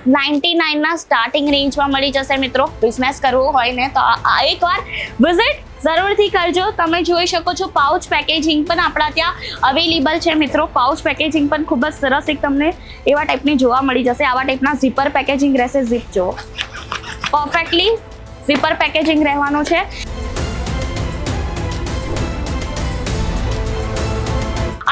99 ના સ્ટાર્ટિંગ રેન્જમાં મળી જશે મિત્રો. બિઝનેસ કરવું હોય ને તો આ એકવાર વિઝિટ જરૂરથી કરજો. તમે જોઈ શકો છો પાઉચ પેકેજિંગ પણ આપણા ત્યાં અવેલેબલ છે મિત્રો. પાઉચ પેકેજિંગ પણ ખૂબ જ સરસ એક તમને એવા ટાઈપની જોવા મળી જશે. આવા ટાઈપના ઝીપર પેકેજિંગ રહેશે. ઝીપ જો પરફેક્ટલી ઝીપર પેકેજિંગ રહેવાનું છે.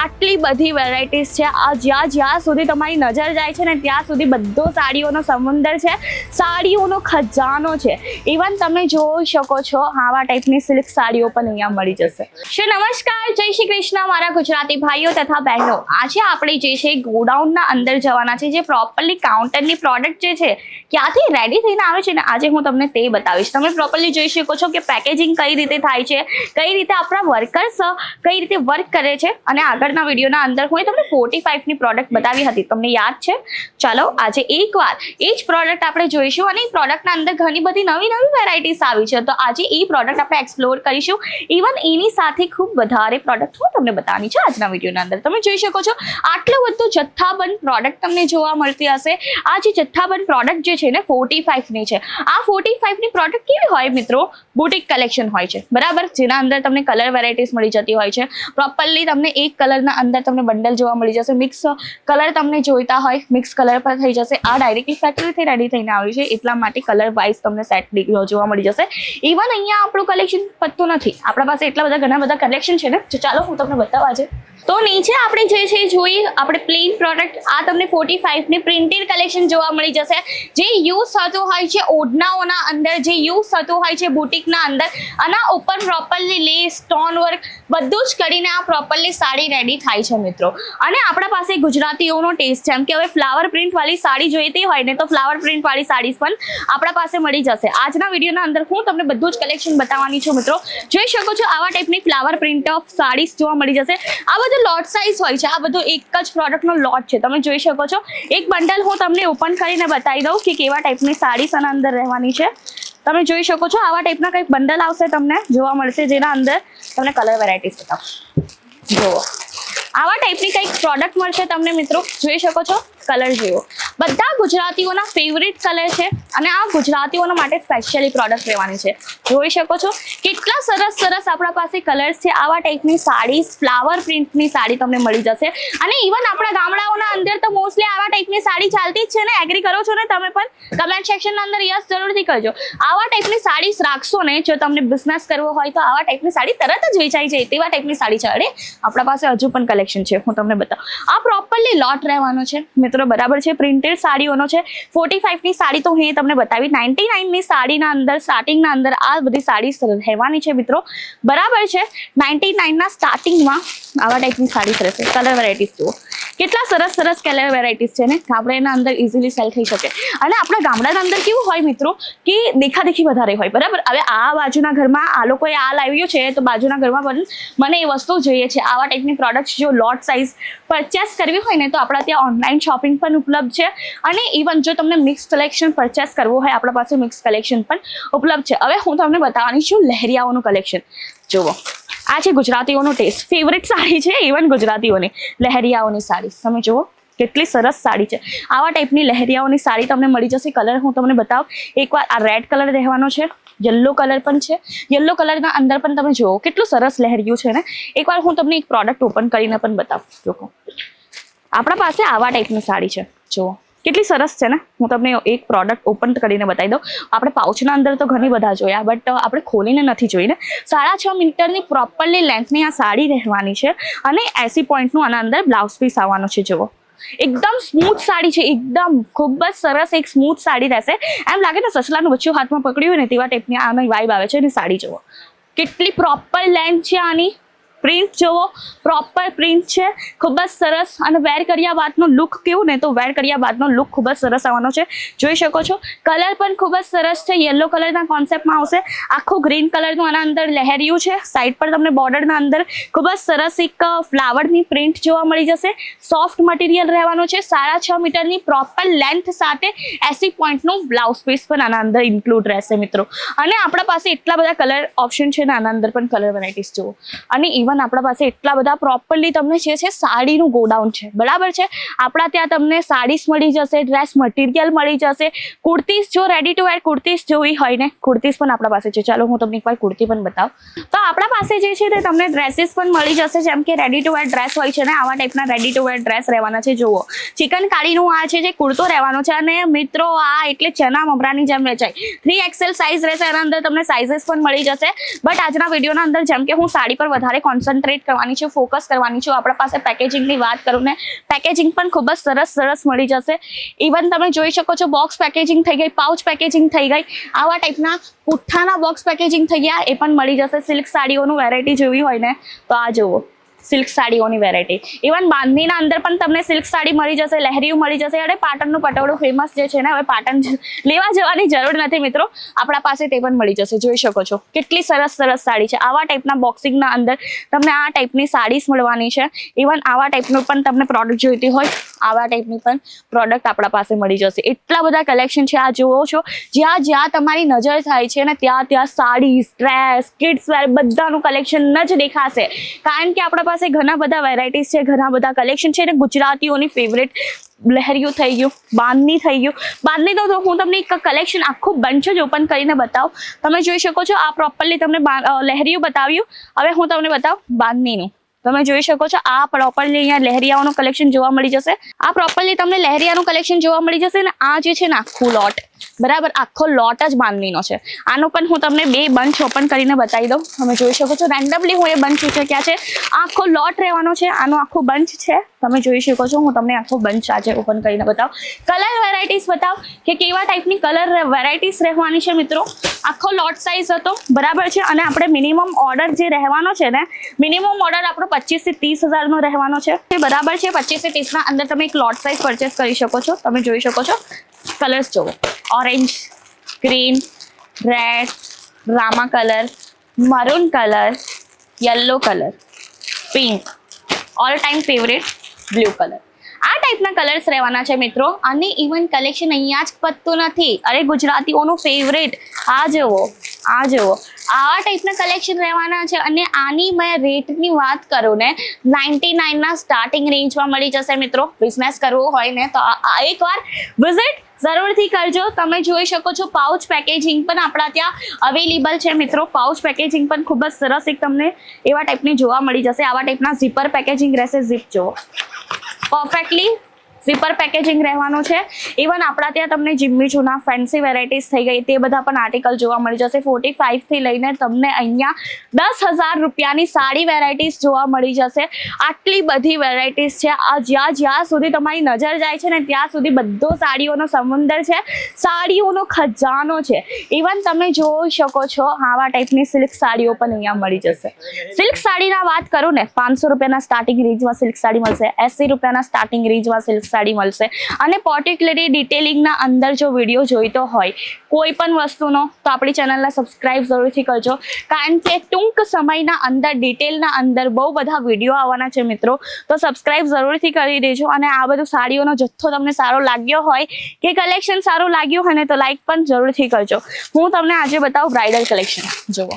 આટલી બધી વેરાયટીઝ છે. આ જ્યાં સુધી તમારી નજર જાય છે ને ત્યાં સુધી બધો સાડીઓનો સમુંદર છે, સાડીઓનો ખજાનો છે. ઇવન તમે જોઈ શકો છો આવા ટાઈપની સિલ્ક સાડીઓ પણ અહીંયા મળી જશે. નમસ્કાર, જય શ્રી કૃષ્ણ મારા ગુજરાતી ભાઈઓ તથા બહેનો. આજે આપણે જે છે ગોડાઉનના અંદર જવાના છે, જે પ્રોપરલી કાઉન્ટરની પ્રોડક્ટ જે છે ક્યાંથી રેડી થઈને આવે છે ને આજે હું તમને તે બતાવીશ. તમે પ્રોપરલી જોઈ શકો છો કે પેકેજિંગ કઈ રીતે થાય છે, કઈ રીતે આપણા વર્કર્સ કઈ રીતે વર્ક કરે છે. અને આગળના વિડીયોના અંદર હું તમને 45 ની પ્રોડક્ટ બતાવી હતી, તમને યાદ છે? ચાલો આજે એકવાર એ જ પ્રોડક્ટ આપણે જોઈશું. અને એ પ્રોડક્ટના અંદર ઘણી બધી નવી વેરાયટીઝ આવી છે, તો આજે એ પ્રોડક્ટ આપણે એક્સપ્લોર કરીશું. ઇવન એની સાથે ખૂબ વધારે પ્રોડક્ટ હું તમને બતાવવાની છે આજના વિડીયોના અંદર. તમે જોઈ શકો છો આટલું બધું જથ્થાબંધ પ્રોડક્ટ તમને જોવા મળતી હશે. આ જે જથ્થાબંધ પ્રોડક્ટ જે છે ને 45 ની છે. આ 45 ની પ્રોડક્ટ કેવી હોય મિત્રો? બુટીક કલેક્શન હોય છે, બરાબર, જેના અંદર તમને કલર વેરાયટીઝ મળી જતી હોય છે. પ્રોપરલી તમને એક કલરના અંદર તમને બંડલ જોવા મળી જશે. મિક્સ કલર તમને જોઈતા હોય મિક્સ કલર પર થઈ જશે. આ ડાયરેક્ટલી ફેક્ટરીથી રેડી થઈને આવી છે, એટલા માટે કલર વાઇઝ તમને સેટ જોવા મળી જશે. ઇવન અહીંયા આપણું કલેક્શન પતતું નથી. આપણા પાસે એટલા બધા ઘણા બધા કલેક્શન છે ને, ચાલો હું તમને બતાવવા છે. તો નીચે આપણે જે છે જોઈએ આપણે પ્લેન પ્રોડક્ટ. આ તમને 45 ની પ્રિન્ટેડ કલેક્શન જોવા મળી જશે, જે યુઝ થતું હોય છે ઓઢણાઓના અંદર, જે યુઝ થતું હોય છે બુટીકના અંદર. આના ઉપર પ્રોપરલી લેસ, સ્ટોન વર્ક બધું જ કરીને આ પ્રોપરલી સાડી રેડી થાય છે મિત્રો. અને આપણા પાસે ગુજરાતીઓનો ટેસ્ટ છે, એમ કે હવે ફ્લાવર પ્રિન્ટ વાળી સાડી જોઈતી હોય ને તો ફ્લાવર પ્રિન્ટ વાળી સાડી પણ આપણા પાસે મળી જશે. આજના વિડીયોના અંદર હું તમને બધું જ કલેક્શન બતાવવાની છું મિત્રો. જોઈ શકો છો આવા ટાઈપની ફ્લાવર પ્રિન્ટ ઓફ સાડીઝ જોવા મળી જશે. આ બધું લોટ સાઇઝ હોય છે. આ બધું એક જ પ્રોડક્ટનો લોટ છે. તમે જોઈ શકો છો એક બંડલ હું તમને ઓપન કરીને બતાવી દઉં કે કેવા ટાઈપની સાડીઝ આના અંદર રહેવાની છે. તમે જોઈ શકો છો આવા ટાઈપના કંઈક બંડલ આવશે તમને જોવા મળશે, જેના અંદર તમને કલર વેરાયટીઝ બતાવો. જુઓ આવા ટાઈપની કંઈક પ્રોડક્ટ મળશે તમને મિત્રો. જોઈ શકો છો કલર જેવો બધા ગુજરાતીઓના ફેવરિટ કલર છે, અને આ ગુજરાતીઓના માટે સ્પેશિયલી પ્રોડક્ટ રહેવાની છે. જોઈ શકો છો કેટલા સરસ સરસ આપણા પાસે કલર્સ છે. આવા ટાઈપની સાડી ફ્લાવર પ્રિન્ટની સાડી તમને મળી જશે. અને ઇવન આપણા ગામડાઓના અંદર તો મોસ્ટલી આવા ટાઈપની સાડી ચાલતી જ છે ને. એગ્રી કરો છો ને તમે પણ? કમેન્ટ સેક્શનના અંદર યસ જરૂરથી કરજો. આવા ટાઈપની સાડીઝ રાખશો ને, જો તમને બિઝનેસ કરવો હોય તો આવા ટાઈપની સાડી તરત જ વેચાઈ જાય તેવા ટાઈપની સાડી ચાલે. આપણા પાસે હજુ પણ કલેક્શન છે, હું તમને બતાવું. આ પ્રોપરલી લોટ રહેવાનો છે મિત્રો, બરાબર છે. પ્રિન્ટેડ સાડીઓનો છે. 45 ની સાડી તો હું તમને બતાવી. 99 ની સાડીના અંદર સ્ટાર્ટિંગના અંદર આ બધી સાડી રહેવાની છે મિત્રો, બરાબર છે. 99 ના સ્ટાર્ટિંગમાં આવા ટાઈપની સાડી રહેશે. કલર વેરાયટીઝ જુઓ કેટલા સરસ સરસ કલર વેરાયટીઝ છે ને, આપણે એના અંદર ઇઝીલી સેલ થઈ શકે. અને આપણા ગામડાના અંદર કેવું હોય મિત્રો કે દેખાદેખી વધારે હોય, બરાબર. હવે આ બાજુના ઘરમાં આ લોકોએ આ લાવ્યું છે તો બાજુના ઘરમાં પણ મને એ વસ્તુ જોઈએ છે. આવા ટાઈપની પ્રોડક્ટ્સ જો લોટ સાઇઝ પરચેસ કરવી હોય ને તો આપણા ત્યાં ઓનલાઈન શોપિંગ પણ ઉપલબ્ધ છે. અને ઇવન જો તમને મિક્સ કલેક્શન પરચેસ કરવું હોય આપણા પાસે મિક્સ કલેક્શન પણ ઉપલબ્ધ છે. હવે હું તમને બતાવવાની છું લહેરિયાઓનું કલેક્શન. જુઓ આ છે ગુજરાતીઓનો ટેસ્ટ, ફેવરિટ સાડી છે ઇવન ગુજરાતીઓની, લહેરિયાઓની સાડી. તમે જુઓ કેટલી સરસ સાડી છે. આવા ટાઈપની લહેરિયાઓની સાડી તમને મળી જશે. કલર હું તમને બતાવું. એકવાર આ રેડ કલર રહેવાનો છે, યલો કલર પણ છે. યલો કલરના અંદર પણ તમે જુઓ કેટલું સરસ લહેરિયું છે ને. એકવાર હું તમને એક પ્રોડક્ટ ઓપન કરીને પણ બતાવું. જુઓ આપણા પાસે આવા ટાઈપની સાડી છે. જુઓ કેટલી સરસ છે ને. હું તમને એક પ્રોડક્ટ ઓપન કરીને બતાવી દઉં. આપણે પાઉચના અંદર તો ઘણી બધા જોયા, બટ આપણે ખોલીને નથી જોઈને. 6.5 મીટરની પ્રોપરલી લેન્થની આ સાડી રહેવાની છે. અને 80 પોઈન્ટનું આના અંદર બ્લાઉઝ પીસ આવવાનો છે. જુઓ એકદમ સ્મૂથ સાડી છે, એકદમ ખૂબ જ સરસ એક સ્મૂથ સાડી રહેશે. એમ લાગે ને સસલાનું બચ્ચું હાથમાં પકડ્યું હોય ને તેવા ટાઈપની આની વાઇબ આવે છે. એની સાડી જુઓ કેટલી પ્રોપર લેન્થ છે. આની પ્રિન્ટ જુઓ પ્રોપર પ્રિન્ટ છે, ખૂબ જ સરસ. અને વેર કર્યા બાદનો લુક કેવું ને, તો વેર કર્યા બાદનો લુક ખૂબ જ સરસ આવવાનો છે. જોઈ શકો છો કલર પણ ખૂબ જ સરસ છે. યલો કલરના કોન્સેપ્ટમાં આવશે. આખું ગ્રીન કલરનું આના અંદર લહેરિયું છે. સાઈડ પર તમને બોર્ડરના અંદર ખૂબ જ સરસ એક ફ્લાવરની પ્રિન્ટ જોવા મળી જશે. સોફ્ટ મટીરિયલ રહેવાનું છે. 6.5 મીટરની પ્રોપર લેન્થ સાથે 80 પોઈન્ટનું બ્લાઉઝ પીસ પણ આના અંદર ઇન્ક્લુડ રહેશે મિત્રો. અને આપણા પાસે એટલા બધા કલર ઓપ્શન છે ને આના અંદર પણ કલર વેરાયટીઝ જુઓ. અને ઇવન આપણા પાસે એટલા બધા પ્રોપરલી તમને જે છે સાડીનું ગોડાઉન છે, બરાબર છે. આપણા ત્યાં તમને સાડીસ મળી જશે, ડ્રેસ મટીરિયલ મળી જશે, કુર્તીઝ જો રેડી ટુ વેર કુર્તીઝ જોઈ હોય ને, કુર્તીઝ પણ આપણા પાસે છે. ચાલો હું તમને એકવાર કુર્તી પણ બતાવું. તો આપણા પાસે જે છે તે તમને ડ્રેસીસ પણ મળી જશે, જેમ કે રેડી ટુ વેર ડ્રેસ હોય છે ને, આવા ટાઈપના રેડી ટુ વેર ડ્રેસ રહેવાના છે. જુઓ ચિકનકારીનું આ છે જે કુર્તો રહેવાનો છે, અને મિત્રો આ એટલે ચના મમરાની જેમ વેચાય. 3XL સાઇઝ રહેશે, એના અંદર તમને સાઇઝીસ પણ મળી જશે. બટ આજના વિડીયોના અંદર જેમ કે હું સાડી પર વધારે કોન્સન્ટ્રેટ કરવાની છું, ફોકસ કરવાની છું. આપણા પાસે પેકેજિંગની વાત કરું ને, પેકેજિંગ પણ ખૂબ જ સરસ મળી જશે. ઇવન તમે જોઈ શકો છો બોક્સ પેકેજિંગ થઈ ગઈ, પાઉચ પેકેજિંગ થઈ ગઈ, આવા ટાઈપના પુઠ્ઠાના બોક્સ પેકેજિંગ થઈ ગયા, એ પણ મળી જશે. સિલ્ક સાડીઓનું વેરાયટી જોવી હોય ને તો આ જુઓ સિલ્ક સાડીઓની વેરાયટી. ઇવન બાંધણીના અંદર પણ તમને સિલ્ક સાડી મળી જશે, લહેરિયું મળી જશે. અને પાટણનું પટોળું ફેમસ જે છે ને, હવે પાટણ લેવા જવાની જરૂર નથી મિત્રો, આપણા પાસે તે પણ મળી જશે. જોઈ શકો છો કેટલી સરસ સાડી છે. આવા ટાઈપના બોક્સિંગના અંદર તમને આ ટાઈપની સાડીસ મળવાની છે. ઇવન આવા ટાઈપનું પણ તમને પ્રોડક્ટ જોઈતી હોય, આવા ટાઈપની પણ પ્રોડક્ટ આપણા પાસે મળી જશે. એટલા બધા કલેક્શન છે, આ જુઓ છો. જ્યાં તમારી નજર થાય છે ને ત્યાં સાડીઝ, ડ્રેસ, કિડ્સ વેર બધાનું કલેક્શન જ દેખાશે. કારણ કે આપણા પાસે ઘણા બધા વેરાયટીઝ છે, ઘણા બધા કલેક્શન છે. ગુજરાતીઓની ફેવરેટ લહેરિયું થઈ ગયું, બાંધણી થઈ ગયું. બાંધણી તો હું તમને એક કલેક્શન આખું બંચ જ ઓપન કરીને બતાવું. તમે જોઈ શકો છો આ પ્રોપરલી તમને લહેરિયું બતાવ્યું. હવે હું તમને બતાવું બાંધણીનું. તમે જોઈ શકો છો આ પ્રોપરલી અહીંયા લહેરિયાઓનું કલેક્શન જોવા મળી જશે. આ પ્રોપરલી તમને લહેરિયાનું કલેક્શન જોવા મળી જશે. અને આ જે છે ને આખું લોટ, બરાબર આખો લોટ જ બાંધણીનો છે. આનો પણ હું તમને 2 બંચ ઓપન કરીને બતાવી દઉં. તમે જોઈ શકો છો રેન્ડમલી હું એ બંચ ક્યાં છે, આખો લોટ રહેવાનો છે. આનો આખો બંચ છે, તમે જોઈ શકો છો. હું તમને આખો બંચ આજે ઓપન કરીને બતાવું. કલર વેરાયટીઝ બતાવ કે કેવા ટાઈપની કલર વેરાયટીઝ રહેવાની છે મિત્રો. આખો લોટ સાઇઝ હતો, બરાબર છે. અને આપણે મિનિમમ ઓર્ડર જે રહેવાનો છે ને, મિનિમમ ઓર્ડર આપણો 25 થી 30 હજારનો રહેવાનો છે, બરાબર છે. 25 થી 30 ના અંદર તમે એક લોટ સાઇઝ પરચેસ કરી શકો છો. તમે જોઈ શકો છો કલર્સ જુઓ, orange, green, red, Rama colour, maroon colour, yellow colour, pink, all time favourite blue colour. આ ટાઈપના કલર્સ રહેવાના છે મિત્રો. અને ઇવન કલેક્શન અહીંયા જ પતતું નથી. અરે ગુજરાતીઓનું ફેવરેટ આ જુઓ, આવા ટાઈપના કલેક્શન રહેવાના છે. અને આની મેં રેટની વાત કરું ને, 99ના સ્ટાર્ટિંગ રેન્જમાં મળી જશે મિત્રો. બિઝનેસ કરવું હોય ને તો એકવાર વિઝિટ જરૂરથી કરજો. તમે જોઈ શકો છો પાઉચ પેકેજિંગ પણ આપણા ત્યાં અવેલેબલ છે મિત્રો. પાઉચ પેકેજિંગ પણ ખૂબ જ સરસ એક તમને એવા ટાઈપની જોવા મળી જશે. આવા ટાઈપના ઝીપર પેકેજિંગ રહેશે. ઝીપ જુઓ, પરફેક્ટલી ઝીપર પેકેજિંગ રહેવાનું છે. ઇવન આપણા ત્યાં તમને જીમ્મી જૂના ફેન્સી વેરાયટીઝ થઈ ગઈ, તે બધા પણ આર્ટિકલ જોવા મળી જશે. 45 થી લઈને તમને અહીંયા 10,000 રૂપિયાની સાડી વેરાયટીઝ જોવા મળી જશે. આટલી બધી વેરાયટીઝ છે. આ જ્યાં સુધી તમારી નજર જાય છે ને ત્યાં સુધી બધો સાડીઓનો સમુંદર છે, સાડીઓનો ખજાનો છે. ઇવન તમે જોઈ શકો છો આવા ટાઈપની સિલ્ક સાડીઓ પણ અહીંયા મળી જશે. સિલ્ક સાડીના વાત કરું ને, 500 રૂપિયાના સ્ટાર્ટિંગ રેન્જમાં સિલ્ક સાડી મળશે, 80 રૂપિયાના સ્ટાર્ટિંગ રેન્જમાં સિલ્ક સાડી મળશે. અને પર્ટિક્યુલરલી ડિટેલિંગના અંદર જો વિડીયો જોઈતો હોય કોઈ પણ વસ્તુનો તો આપણી ચેનલને સબસ્ક્રાઇબ જરૂરથી કરજો. કારણ કે ટૂંક સમયના અંદર ડિટેલના અંદર બહુ બધા વિડીયો આવવાના છે મિત્રો. તો સબસ્ક્રાઇબ જરૂરથી કરી દેજો. અને આ બધું સાડીઓનો જથ્થો તમને સારો લાગ્યો હોય કે કલેક્શન સારું લાગ્યું હોય ને તો લાઈક પણ જરૂરથી કરજો. હું તમને આજે બતાવું બ્રાઇડલ કલેક્શન. જુઓ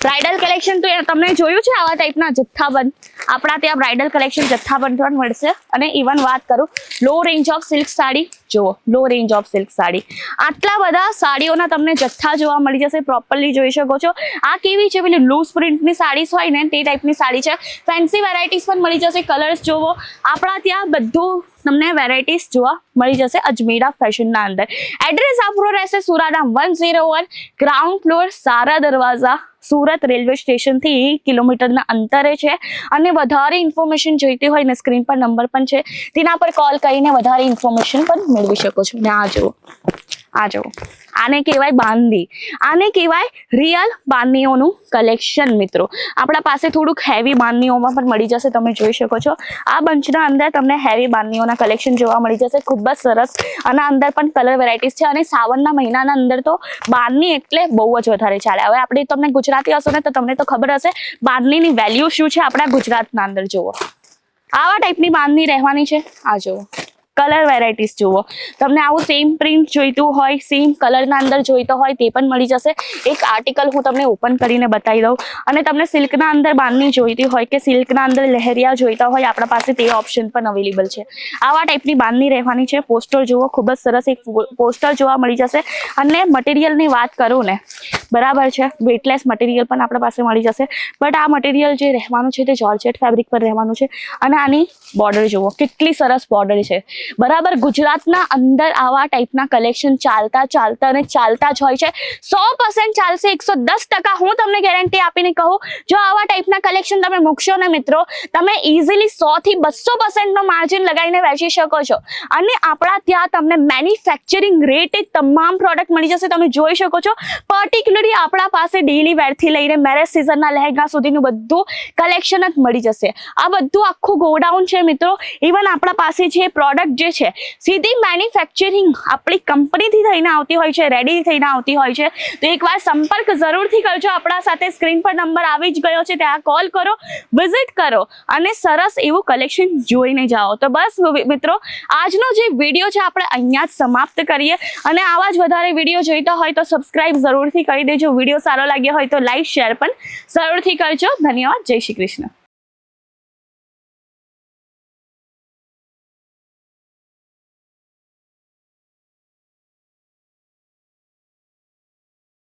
બ્રાઇડલ કલેક્શન તો તમને જોયું છે આવા ટાઈપના જથ્થાબંધ. આપણા ત્યાં બ્રાઇડલ કલેક્શન જથ્થાબંધ પણ મળશે. અને ઇવન વાત કરું લો રેન્જ ઓફ સિલ્ક સાડી, જુઓ લો રેન્જ ઓફ સિલ્ક સાડી. આટલા બધા સાડીઓના તમને જથ્થા જોવા મળી જશે. પ્રોપરલી જોઈ શકો છો. આ કેવી છે, પેલી લૂઝ પ્રિન્ટની સાડીસ હોય ને તે ટાઈપની સાડી છે. ફેન્સી વેરાયટીઝ પણ મળી જશે. કલર્સ જોવો, આપણા ત્યાં બધું તમને વેરાયટીઝ જોવા મળી જશે અજમેરા ફેશનના અંદર. એડ્રેસ આપણો રહેશે સુરાના 101 ગ્રાઉન્ડ ફ્લોર, સારા દરવાજા, સુરત રેલવે સ્ટેશનથી 1 કિલોમીટરના અંતરે છે. અને વધારે ઇન્ફોર્મેશન જોઈતી હોય ને સ્ક્રીન પર નંબર પણ છે, તેના પર કોલ કરીને વધારે ઇન્ફોર્મેશન પણ મેળવી શકો છો. ને આ જુઓ, આને કહેવાય બાંધી, આને કહેવાય રિયલ બાંધણીઓનું કલેક્શન મિત્રો. આપણા પાસે થોડુંક હેવી બાંધણીઓમાં પણ મળી જશે. તમે જોઈ શકો છો આ બંચના અંદર તમને હેવી બાંધણીઓના કલેક્શન જોવા મળી જશે. ખૂબ જ સરસ. અને અંદર પણ કલર વેરાયટીઝ છે. અને સાવનના મહિનાના અંદર તો બાંધણી એટલે બહુ જ વધારે ચાલે. હવે આપણે તમને ગુજરાતી હશો ને તો તમને તો ખબર હશે બાંધણીની વેલ્યુ શું છે આપણા ગુજરાતના અંદર. જુઓ આવા ટાઈપની બાંધણી રહેવાની છે. આ જુઓ કલર વેરાયટીઝ જુઓ, તમને આવું સેમ પ્રિન્ટ જોઈતું હોય, સેમ કલરના અંદર જોઈતો હોય તે પણ મળી જશે. એક આર્ટિકલ હું તમને ઓપન કરીને બતાવી દઉં. અને તમને સિલ્કના અંદર બાંધણી જોઈતી હોય કે સિલ્કના અંદર લહેરિયા જોઈતા હોય, આપણા પાસે તે ઓપ્શન પણ અવેલેબલ છે. આવા ટાઈપની બાંધણી રહેવાની છે. પોસ્ટર જુઓ, ખૂબ જ સરસ એક પોસ્ટર જોવા મળી જશે. અને મટીરિયલની વાત કરું ને, બરાબર છે, વેટલેસ મટીરિયલ પણ આપણા પાસે મળી જશે. બટ આ મટીરિયલ જે રહેવાનું છે તે જોર્જેટ ફેબ્રિક પર રહેવાનું છે. અને આની બોર્ડર જુઓ, કેટલી સરસ બોર્ડર છે. બરાબર, ગુજરાતના અંદર આવા ટાઈપના કલેક્શન ચાલતા જ હોય છે. 100% ચાલશે, 110% હું તમને ગેરંટી આપીને કહું. જો આવા ટાઈપના કલેક્શન તમે મૂકશો ને મિત્રો, તમે ઇઝીલી 100 થી 200% નો માર્જિન લગાવીને વેચી શકો છો. અને આપણા ત્યાં તમને મેન્યુફેક્ચરિંગ રેટે તમામ પ્રોડક્ટ મળી જશે. તમે જોઈ શકો છો, પર્ટિક્યુલરલી આપણા પાસે ડેલી વેરથી લઈને મેરેજ સિઝનના લહેંગા સુધીનું બધું કલેક્શન જ મળી જશે. આ બધું આખું ગોડાઉન છે મિત્રો. ઇવન આપણા પાસે જે પ્રોડક્ટ જે છે સીધી મેન્યુફેક્ચરિંગ આપણી કંપનીથી થઈને આવતી હોય છે, રેડી થઈને આવતી હોય છે. તો એકવાર સંપર્ક જરૂરથી કરજો આપણા સાથે. સ્ક્રીન પર નંબર આવી જ ગયો છે, ત્યાં કોલ કરો, વિઝિટ કરો અને સરસ એવું કલેક્શન જોઈને જાઓ. તો બસ મિત્રો, આજનો જે વિડીયો છે આપણે અહીંયા જ સમાપ્ત કરીએ. અને આવા જ વધારે વિડીયો જોઈતા હોય તો સબસ્ક્રાઇબ જરૂરથી કરી દેજો. વિડીયો સારો લાગ્યો હોય તો લાઈક શેર પણ જરૂરથી કરજો. ધન્યવાદ. જય શ્રી કૃષ્ણ.